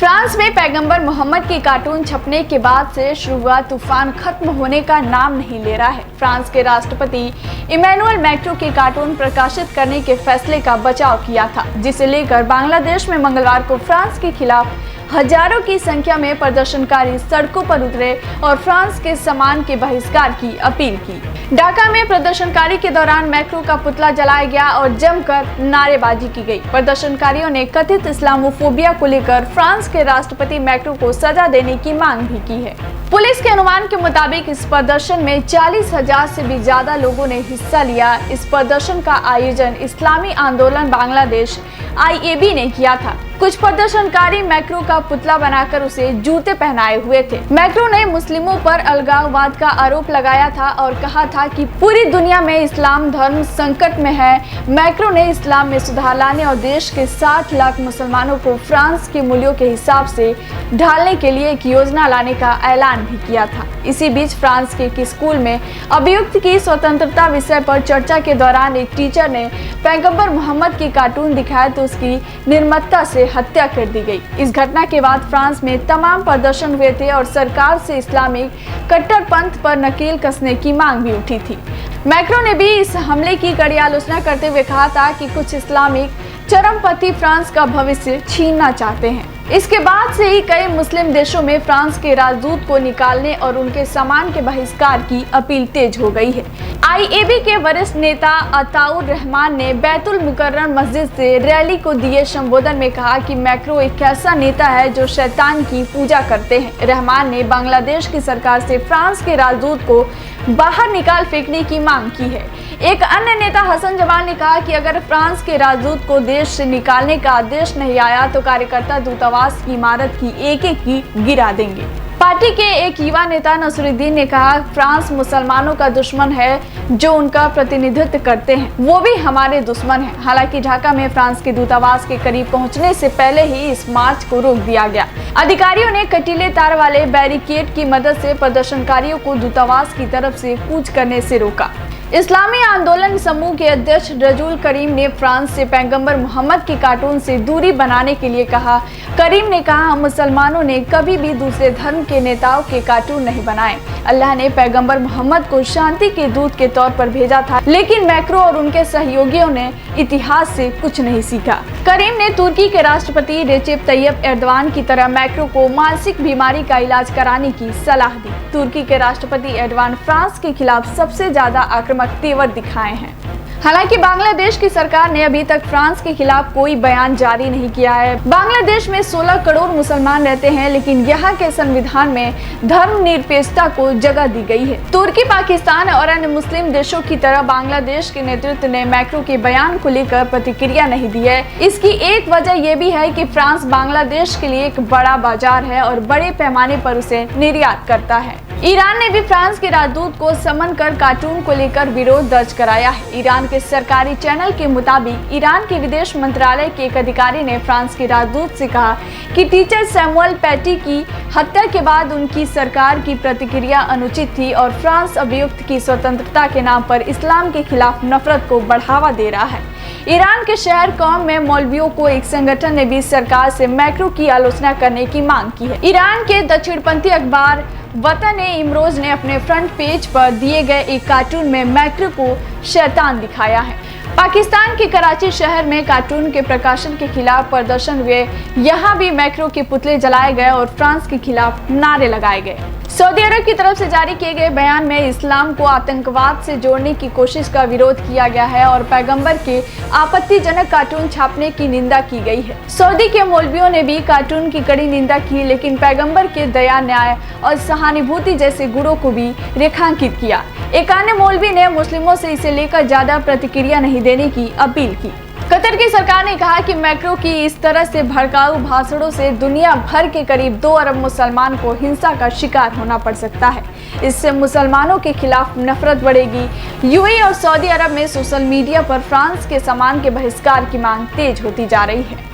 France में पैगंबर मोहम्मद की कार्टून छपने के बाद से शुरू हुआ तूफान खत्म होने का नाम नहीं ले रहा है। फ्रांस के राष्ट्रपति इमैनुअल मैक्रों के कार्टून प्रकाशित करने के फैसले का बचाव किया था, जिसे लेकर बांग्लादेश में मंगलवार को फ्रांस के खिलाफ हजारों की संख्या में प्रदर्शनकारी सड़कों पर उतरे और फ्रांस के सम्मान के बहिष्कार की अपील की। ढाका में प्रदर्शनकारी के दौरान मैक्रो का पुतला जलाया गया और जमकर नारेबाजी की गई। प्रदर्शनकारियों ने कथित इस्लामोफोबिया को लेकर फ्रांस के राष्ट्रपति मैक्रो को सजा देने की मांग भी की है। पुलिस के अनुमान के मुताबिक इस प्रदर्शन में 40,000 से भी ज्यादा लोगों ने हिस्सा लिया। इस प्रदर्शन का आयोजन इस्लामी आंदोलन बांग्लादेश IAB ने किया था। कुछ प्रदर्शनकारी मैक्रो का पुतला बनाकर उसे जूते पहनाए हुए थे। मैक्रो ने मुस्लिमों पर अलगाववाद का आरोप लगाया था और कहा था कि पूरी दुनिया में इस्लाम धर्म संकट में है। मैक्रो ने इस्लाम में सुधार लाने और देश के 60 लाख मुसलमानों को फ्रांस के मूल्यों के हिसाब से ढालने के लिए एक योजना लाने का ऐलान भी किया था। इसी बीच फ्रांस के एक स्कूल में अभियुक्त की स्वतंत्रता विषय पर चर्चा के दौरान एक टीचर ने पैगंबर मोहम्मद की कार्टून दिखाया तो उसकी निर्ममता से हत्या कर दी गई। इस घटना के बाद फ्रांस में तमाम प्रदर्शन हुए थे और सरकार से इस्लामिक कट्टरपंथ पर नकेल कसने की मांग भी उठी थी। मैक्रो ने भी इस हमले की कड़ी आलोचना करते हुए कहा था कि कुछ इस्लामिक चरमपंथी फ्रांस का भविष्य छीनना चाहते हैं। इसके बाद से ही कई मुस्लिम देशों में फ्रांस के राजदूत को निकालने और उनके सामान के बहिष्कार की अपील तेज हो गई है। IAB के वरिष्ठ नेता अताउर रहमान ने बैतुल मुकर्रम मस्जिद से रैली को दिए संबोधन में कहा कि मैक्रो एक ऐसा नेता है जो शैतान की पूजा करते हैं। रहमान ने बांग्लादेश की सरकार से फ्रांस के राजदूत को बाहर निकाल फेंकने की मांग की है। एक अन्य नेता हसन जमाल ने कहा कि अगर फ्रांस के राजदूत को देश से निकालने का आदेश नहीं आया तो कार्यकर्ता दूतावास की इमारत की एक की गिरा देंगे। पार्टी के एक युवा नेता नसरुद्दीन ने कहा, फ्रांस मुसलमानों का दुश्मन है जो उनका प्रतिनिधित्व करते हैं, वो भी हमारे दुश्मन हैं। हालांकि ढाका में फ्रांस के दूतावास के करीब पहुंचने से पहले ही इस मार्च को रोक दिया गया। अधिकारियों ने कटीले तार वाले बैरिकेड की मदद से प्रदर्शनकारियों को दूतावास की तरफ से कूच करने से रोका। इस्लामी आंदोलन समूह के अध्यक्ष रजूल करीम ने फ्रांस से पैगंबर मोहम्मद की कार्टून से दूरी बनाने के लिए कहा। करीम ने कहा, हम मुसलमानों ने कभी भी दूसरे धर्म के नेताओं के कार्टून नहीं बनाए। अल्लाह ने पैगंबर मोहम्मद को शांति के दूत के तौर पर भेजा था, लेकिन मैक्रो और उनके सहयोगियों ने इतिहास से कुछ नहीं सीखा। करीम ने तुर्की के राष्ट्रपति रेसेप तैयब एर्दोगान की तरह मैक्रो को मानसिक बीमारी का इलाज कराने की सलाह दी। तुर्की के राष्ट्रपति एर्दोगान फ्रांस के खिलाफ सबसे ज्यादा आक्रामक तेवर दिखाए हैं। हालांकि बांग्लादेश की सरकार ने अभी तक फ्रांस के खिलाफ कोई बयान जारी नहीं किया है। बांग्लादेश में 16 करोड़ मुसलमान रहते हैं, लेकिन यहाँ के संविधान में धर्मनिरपेक्षता को जगह दी गई है। तुर्की, पाकिस्तान और अन्य मुस्लिम देशों की तरह बांग्लादेश के नेतृत्व ने मैक्रो के बयान को लेकर प्रतिक्रिया नहीं दी है। इसकी एक वजह यह भी है कि फ्रांस बांग्लादेश के लिए एक बड़ा बाजार है और बड़े पैमाने पर उसे निर्यात करता है। ईरान ने भी फ्रांस के राजदूत को समन कर कार्टून को लेकर विरोध दर्ज कराया है। ईरान के सरकारी चैनल के मुताबिक ईरान के विदेश मंत्रालय के एक अधिकारी ने फ्रांस के राजदूत से कहा कि टीचर सैमुअल पैटी की हत्या के बाद उनकी सरकार की प्रतिक्रिया अनुचित थी और फ्रांस अभियुक्त की स्वतंत्रता के नाम पर इस्लाम के खिलाफ नफरत को बढ़ावा दे रहा है। ईरान के शहर कौम में मौलवियों को एक संगठन ने भी सरकार से मैक्रो की आलोचना करने की मांग की है। ईरान के दक्षिणपंथी अखबार वतन-ए-इमरोज ने अपने फ्रंट पेज पर दिए गए एक कार्टून में मैक्रो को शैतान दिखाया है। पाकिस्तान के कराची शहर में कार्टून के प्रकाशन के खिलाफ प्रदर्शन हुए। यहाँ भी मैक्रो के पुतले जलाए गए और फ्रांस के खिलाफ नारे लगाए गए। सऊदी अरब की तरफ से जारी किए गए बयान में इस्लाम को आतंकवाद से जोड़ने की कोशिश का विरोध किया गया है और पैगंबर के आपत्तिजनक कार्टून छापने की निंदा की गई है। सऊदी के मौलवियों ने भी कार्टून की कड़ी निंदा की, लेकिन पैगंबर के दया, न्याय और सहानुभूति जैसे गुणों को भी रेखांकित किया। एक अन्य मौलवी ने मुस्लिमों से इसे लेकर ज्यादा प्रतिक्रिया नहीं देने की अपील की। कतर की सरकार ने कहा कि मैक्रो की इस तरह से भड़काऊ भाषणों से दुनिया भर के करीब 2 अरब मुसलमान को हिंसा का शिकार होना पड़ सकता है। इससे मुसलमानों के खिलाफ नफरत बढ़ेगी। UAE और सऊदी अरब में सोशल मीडिया पर फ्रांस के सामान के बहिष्कार की मांग तेज होती जा रही है।